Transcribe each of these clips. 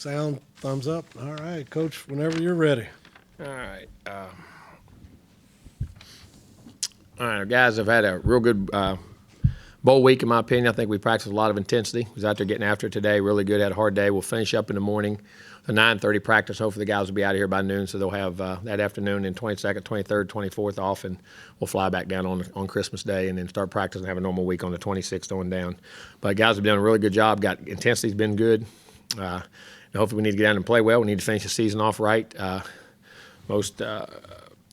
Sound, thumbs up. All right, Coach, whenever you're ready. All right. All right, our guys have had a real good bowl week, in my opinion. I think we practiced a lot of intensity. Was out there getting after it today. Really good. Had a hard day. We'll finish up in the morning. A 9:30 practice. Hopefully the guys will be out of here by noon, so they'll have that afternoon and 22nd, 23rd, 24th off, and we'll fly back down on Christmas Day and then start practicing and have a normal week on the 26th on down. But guys have done a really good job. Intensity's been good. And hopefully we need to get down and play well. We need to finish the season off right. Most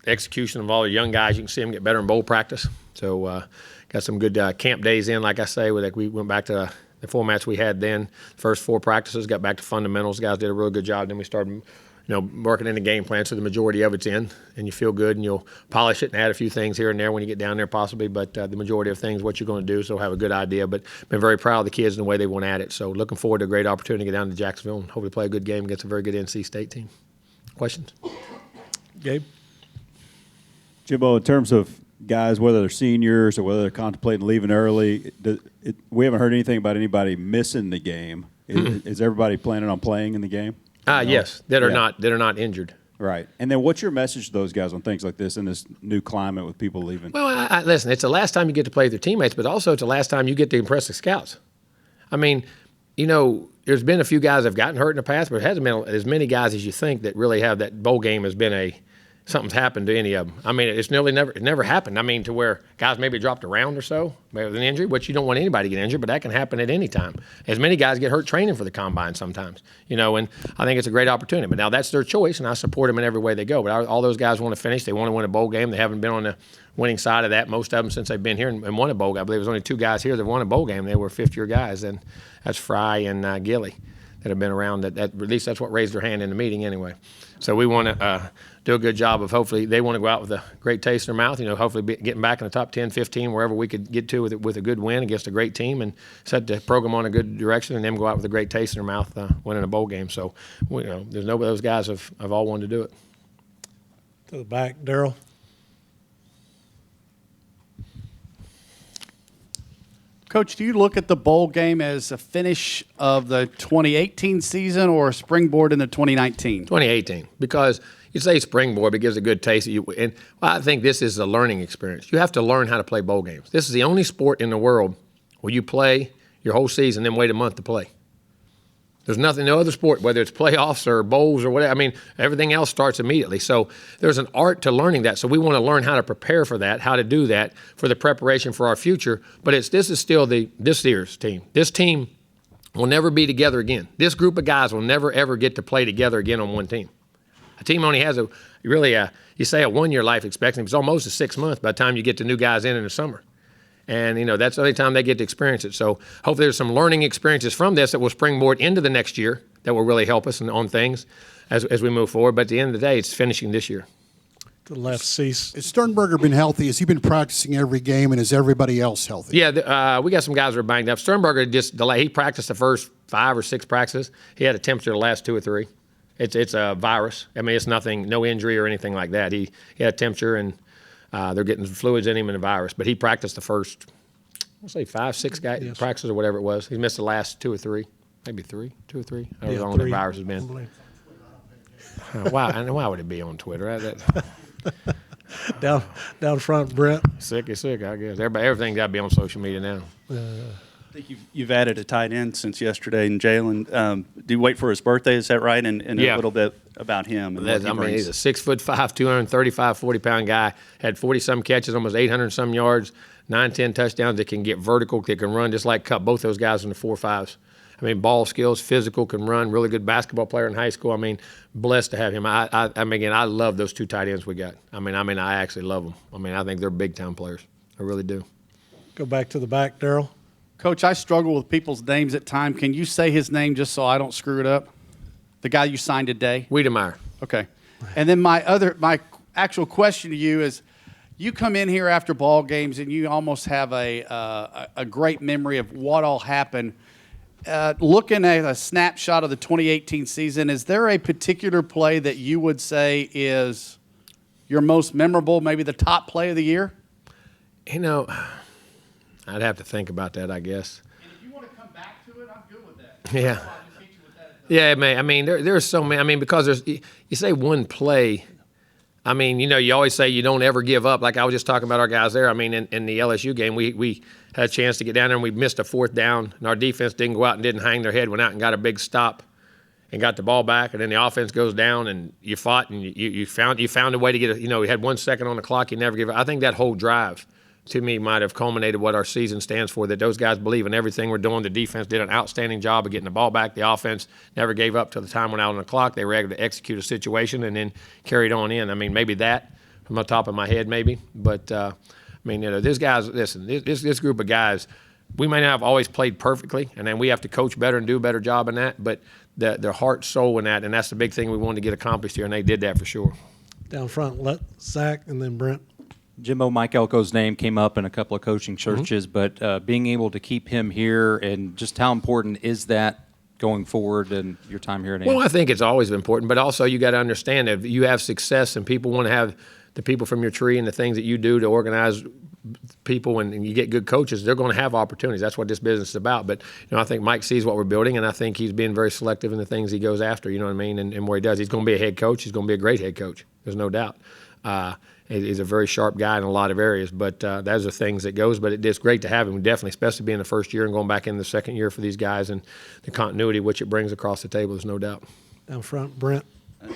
execution of all the young guys, you can see them get better in bowl practice. So got some good camp days in, like I say. We went back to the formats we had then. First 4 practices, got back to fundamentals. Guys did a really good job. Then we started working in the game plan, so the majority of it's in, and you feel good, and you'll polish it and add a few things here and there when you get down there possibly, but the majority of things, what you're going to do, so have a good idea. But been very proud of the kids and the way they went at it. So looking forward to a great opportunity to get down to Jacksonville and hopefully play a good game against a very good NC State team. Questions? Gabe? Jimbo, in terms of guys, whether they're seniors or whether they're contemplating leaving early, we haven't heard anything about anybody missing the game. Is everybody planning on playing in the game? Yes, that are not injured. Right. And then what's your message to those guys on things like this in this new climate with people leaving? Well, listen, it's the last time you get to play with your teammates, but also it's the last time you get to impress the scouts. I mean, there's been a few guys that have gotten hurt in the past, but it hasn't been as many guys as you think that really have that bowl game has been something's happened to any of them. I mean, it never happened. I mean, to where guys maybe dropped a round or so maybe with an injury, which you don't want anybody to get injured, but that can happen at any time. As many guys get hurt training for the combine sometimes, and I think it's a great opportunity. But now that's their choice, and I support them in every way they go. But all those guys want to finish. They want to win a bowl game. They haven't been on the winning side of that, most of them, since they've been here and won a bowl game. I believe there's only 2 guys here that won a bowl game. They were fifth-year guys, and that's Fry and Gilly that have been around. That at least that's what raised their hand in the meeting anyway. So we want to do a good job of hopefully they want to go out with a great taste in their mouth, hopefully getting back in the top 10, 15, wherever we could get to with a good win against a great team and set the program on a good direction and then go out with a great taste in their mouth winning a bowl game. So, there's nobody, those guys have all wanted to do it. To the back, Daryl. Coach, do you look at the bowl game as a finish of the 2018 season or a springboard into 2019? 2018, because you say springboard, but it gives a good taste. I think this is a learning experience. You have to learn how to play bowl games. This is the only sport in the world where you play your whole season, then wait a month to play. There's no other sport, whether it's playoffs or bowls or whatever. I mean, everything else starts immediately. So there's an art to learning that. So we want to learn how to prepare for that, how to do that for the preparation for our future. But this is still this year's team. This team will never be together again. This group of guys will never, ever get to play together again on one team. A team only has you say a 1-year life expectancy. It's almost a 6 months by the time you get the new guys in the summer. And, that's the only time they get to experience it. So hopefully there's some learning experiences from this that will springboard into the next year that will really help us on things as we move forward. But at the end of the day, it's finishing this year. To the left, Cease. Has Sternberger been healthy? Has he been practicing every game, and is everybody else healthy? Yeah, we got some guys that are banged up. Sternberger just delayed. He practiced the first 5 or 6 practices. He had a temperature the last 2 or 3. It's a virus. I mean, it's nothing, no injury or anything like that. He had a temperature and they're getting fluids in him and a virus. But he practiced the first, I'll say 5, 6 guys practices or whatever it was. He missed the last 2 or 3, maybe 2 or 3. I don't know how long the virus has been. Why would it be on Twitter? Down front, Brent. Sick is sick, I guess. Everything's got to be on social media now. I think you've added a tight end since yesterday, and Jalen. Do you wait for his birthday? Is that right? And a little bit about him. And he's a 6'5", 235, 40-pound guy. Had 40-some catches, almost 800-some yards, 9, 10 touchdowns. That can get vertical, that can run just like Cup. Both those guys in the 4.5s. I mean, ball skills, physical, can run. Really good basketball player in high school. I mean, blessed to have him. I mean, again, I love those 2 tight ends we got. I mean, I actually love them. I mean, I think they're big-time players. I really do. Go back to the back, Daryl. Coach, I struggle with people's names at times. Can you say his name just so I don't screw it up? The guy you signed today? Wiedemeyer. Okay. And then my actual question to you is, you come in here after ball games and you almost have a great memory of what all happened. Looking at a snapshot of the 2018 season, is there a particular play that you would say is your most memorable, maybe the top play of the year? I'd have to think about that, I guess. And if you want to come back to it, I'm good with that. Yeah. Yeah, man. I mean, there's so many. I mean, because you say one play. I mean, you always say you don't ever give up. Like I was just talking about our guys there. I mean, in the LSU game, we had a chance to get down there and we missed a fourth down, and our defense didn't go out and didn't hang their head, went out and got a big stop and got the ball back, and then the offense goes down and you fought and you found a way to get it. You had 1 second on the clock, you never give up. I think that whole drive to me might have culminated what our season stands for, that those guys believe in everything we're doing. The defense did an outstanding job of getting the ball back. The offense never gave up till the time went out on the clock. They were able to execute a situation and then carried on in. I mean, maybe that from the top of my head, maybe. But, I mean, these guys, listen, this group of guys, we may not have always played perfectly, and then we have to coach better and do a better job in that, but their heart, soul in that, and that's the big thing we wanted to get accomplished here, and they did that for sure. Down front, let Zach and then Brent. Jimbo, Mike Elko's name came up in a couple of coaching searches, but being able to keep him here, and just how important is that going forward in your time here at Well, I think it's always important, but also you got to understand that if you have success and people want to have the people from your tree and the things that you do to organize people and you get good coaches, they're going to have opportunities. That's what this business is about. But, I think Mike sees what we're building, and I think he's being very selective in the things he goes after, you know what I mean, and where he does. He's going to be a head coach. He's going to be a great head coach. There's no doubt. He's a very sharp guy in a lot of areas, but those are things that goes. But it's great to have him, definitely, especially being the first year and going back in the second year for these guys and the continuity which it brings across the table. There's no doubt. Down front, Brent.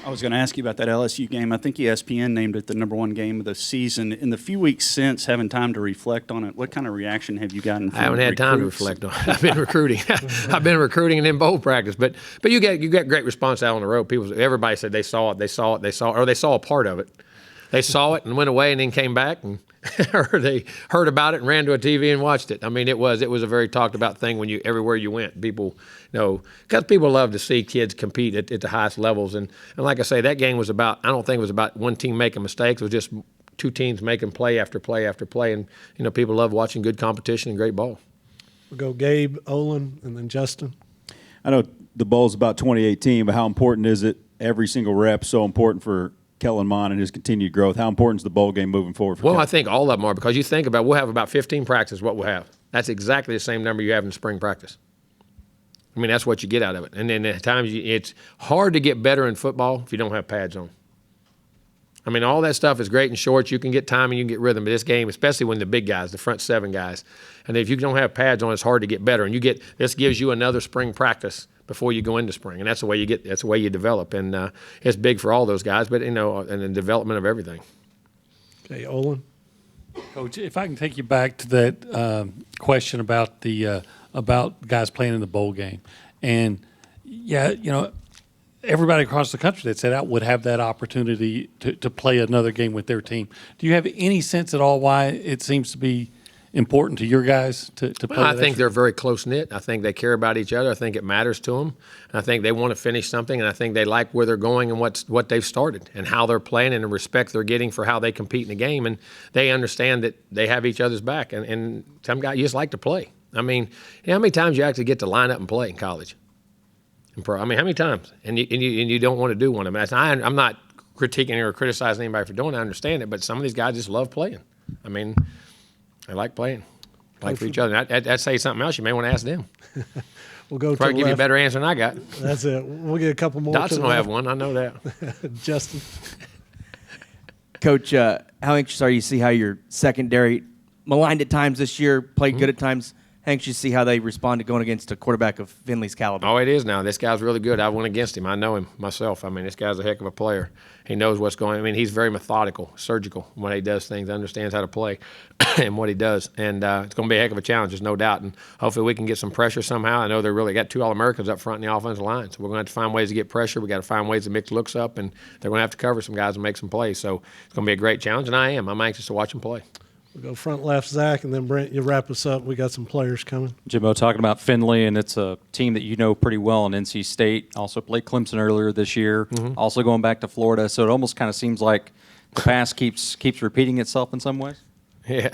I was going to ask you about that LSU game. I think ESPN named it the #1 game of the season. In the few weeks since, having time to reflect on it, what kind of reaction have you gotten from I haven't had time to recruits? reflect on it. I've been recruiting. I've been recruiting and in bowl practice. But you get great response out on the road. Everybody said they saw it, or they saw a part of it. They saw it and went away and then came back, and or they heard about it and ran to a TV and watched it. I mean, it was a very talked about thing everywhere you went. People, because people love to see kids compete at the highest levels. And like I say, that game was I don't think it was about one team making mistakes. It was just two teams making play after play after play. And, people love watching good competition and great ball. We'll go Gabe, Olin, and then Justin. I know the bowl's about 2018, but how important is it? Every single rep so important for Kellen Mond and his continued growth. How important is the bowl game moving forward for Well, Kellen? I think all of them are, because you think about, we'll have about 15 practices, what we'll have. That's exactly the same number you have in spring practice. I mean, that's what you get out of it. And then at times, it's hard to get better in football if you don't have pads on. I mean, all that stuff is great in shorts. You can get time and you can get rhythm. But this game, especially when the big guys, the front 7 guys, and if you don't have pads on, it's hard to get better. And this gives you another spring practice before you go into spring, and that's the way you develop. And it's big for all those guys, but and the development of everything. Okay, Olin. Coach, if I can take you back to that question about about guys playing in the bowl game, and everybody across the country that set out would have that opportunity to play another game with their team. Do you have any sense at all why it seems to be important to your guys to play? Well, I think they're very close-knit. I think they care about each other. I think it matters to them. And I think they want to finish something, and I think they like where they're going and what they've started and how they're playing and the respect they're getting for how they compete in the game. And they understand that they have each other's back. And some guys, you just like to play. I mean, how many times you actually get to line up and play in college? I mean, how many times? And you don't want to do one of them. I'm not critiquing or criticizing anybody for doing it. I understand it. But some of these guys just love playing. I mean, they like playing, like for each other. I'd say something else. You may want to ask them. We'll go Probably to give you a left. better answer than I got. That's it. We'll get a couple more. to Dotson the will have left. one. I know that. Justin. Coach, how anxious are you to see how your secondary, maligned at times this year, played good at times, anxious to see how they respond to going against a quarterback of Finley's caliber? Oh, it is now. This guy's really good. I went against him. I know him myself. I mean, this guy's a heck of a player. He knows what's going on. I mean, he's very methodical, surgical when he does things, understands how to play and what he does. And it's going to be a heck of a challenge, there's no doubt. And hopefully we can get some pressure somehow. I know they're really got 2 All-Americans up front in the offensive line. So we're going to have to find ways to get pressure. We've got to find ways to mix looks up, and they're going to have to cover some guys and make some plays. So it's going to be a great challenge, and I'm anxious to watch them play. We'll go front left, Zach, and then Brent, you wrap us up. We got some players coming. Jimbo, talking about Finley, and it's a team that you know pretty well in NC State. Also played Clemson earlier this year. Also going back to Florida. So it almost kind of seems like the past keeps repeating itself in some ways. Yeah.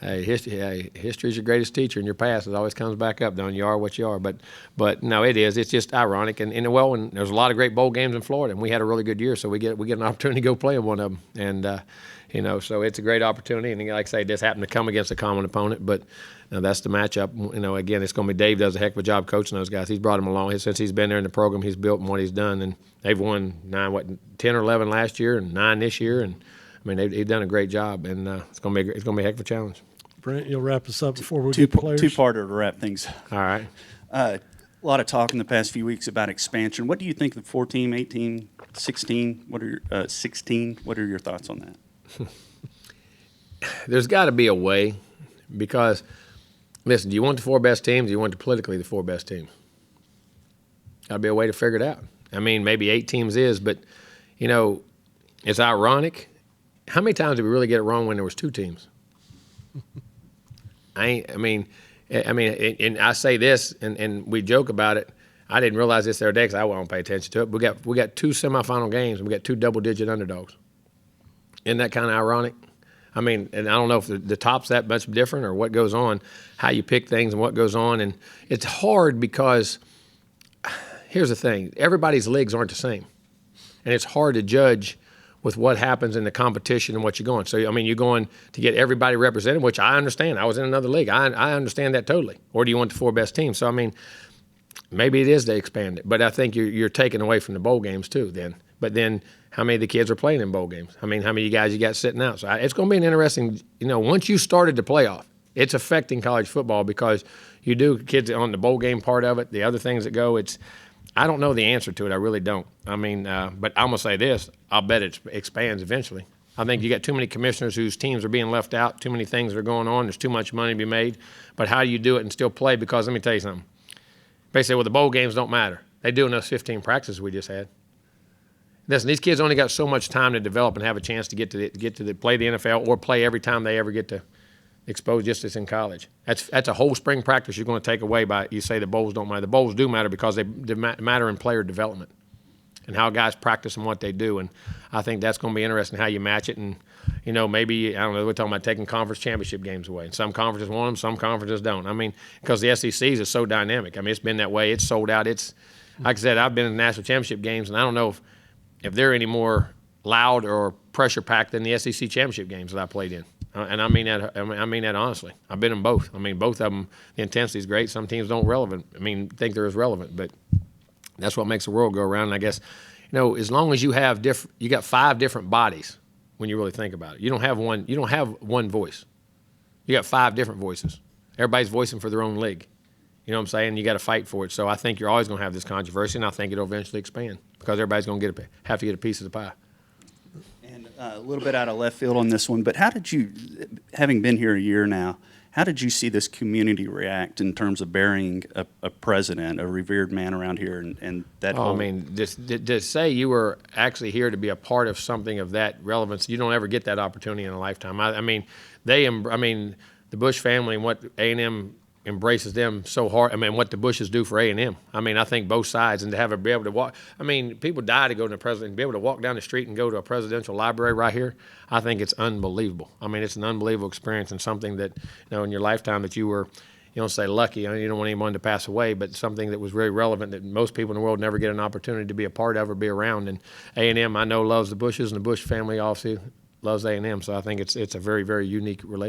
History's your greatest teacher, and your past it always comes back up. Don't you are what you are, but no, it is. It's just ironic, and there's a lot of great bowl games in Florida, and we had a really good year, so we get an opportunity to go play in one of them, and You know, so it's a great opportunity. And like I say, this happened to come against a common opponent, but that's the matchup. You know, again, it's going to be Dave does a heck of a job coaching those guys. He's brought them along. Since he's been there in the program, he's built what he's done. And they've won 10 or 11 last year and 9 this year. And, I mean, they've done a great job. And it's going to be a heck of a challenge. Brent, you'll wrap us up before we get to players. Two-parter to wrap things. All right. A lot of talk in the past few weeks about expansion. What do you think the 4-team, 18, 16? What are your 16? What are your thoughts on that? There's got to be a way because, listen, do you want the 4 best teams? Do you want politically the 4 best teams? Got to be a way to figure it out. I mean, maybe 8 teams is, but, you know, it's ironic. How many times did we really get it wrong when there was 2 teams? And I say this, and we joke about it. I didn't realize this the other day because I won't pay attention to it. We got 2 semifinal games, and we got 2 double-digit underdogs. Isn't that kind of ironic? I mean, and I don't know if the top's that much different or what goes on, how you pick things and what goes on. And it's hard because here's the thing. Everybody's leagues aren't the same. And it's hard to judge with what happens in the competition and what you're going. So, I mean, you're going to get everybody represented, which I understand. I was in another league. I understand that totally. Or do you want the 4 best teams? So, I mean, maybe it is to expand it. But I think you're taking away from the bowl games too then. But then how many of the kids are playing in bowl games? I mean, how many of you guys you got sitting out? So it's going to be an interesting, you know, once you started the playoff, it's affecting college football because you do kids on the bowl game part of it, the other things that go, I don't know the answer to it. I really don't. I mean, but I'm going to say this. I'll bet it expands eventually. I think you got too many commissioners whose teams are being left out, too many things are going on, there's too much money to be made. But how do you do it and still play? Because let me tell you something. They say, well, the bowl games don't matter. They do in those 15 practices we just had. Listen, these kids only got so much time to develop and have a chance to play the NFL or play every time they ever get to expose just as in college. That's a whole spring practice you're going to take away by you say the bowls don't matter. The bowls do matter because they matter in player development and how guys practice and what they do. And I think that's going to be interesting how you match it. And, you know, maybe, I don't know, we're talking about taking conference championship games away. And some conferences want them, some conferences don't. I mean, because the SECs is so dynamic. I mean, it's been that way. It's sold out. It's, like I said, I've been in national championship games, and I don't know if they're any more loud or pressure-packed than the SEC championship games that I played in. And I mean that honestly. I've been in both. I mean, both of them, the intensity is great. Some teams don't think they're as relevant, but that's what makes the world go around. And I guess, you know, as long as you have you got 5 different bodies when you really think about it. You don't have one voice. You got 5 different voices. Everybody's voicing for their own league. You know what I'm saying? You got to fight for it. So I think you're always going to have this controversy, and I think it'll eventually expand because everybody's going to have to get a piece of the pie. And a little bit out of left field on this one, but how did you, having been here a year now, how did you see this community react in terms of burying a president, a revered man around here, and that whole... I mean, to say you were actually here to be a part of something of that relevance, you don't ever get that opportunity in a lifetime. I mean, the Bush family and what A&M embraces them so hard. I mean, what the Bushes do for A&M. I mean, I think both sides, and to be able to walk. I mean, people die to go to the president, and be able to walk down the street and go to a presidential library right here. I think it's unbelievable. I mean, it's an unbelievable experience and something that, you know, in your lifetime that you were, you don't say lucky. I mean, you don't want anyone to pass away, but something that was very relevant that most people in the world never get an opportunity to be a part of or be around. And A&M, I know, loves the Bushes, and the Bush family obviously loves A&M. So I think it's a very, very unique relationship.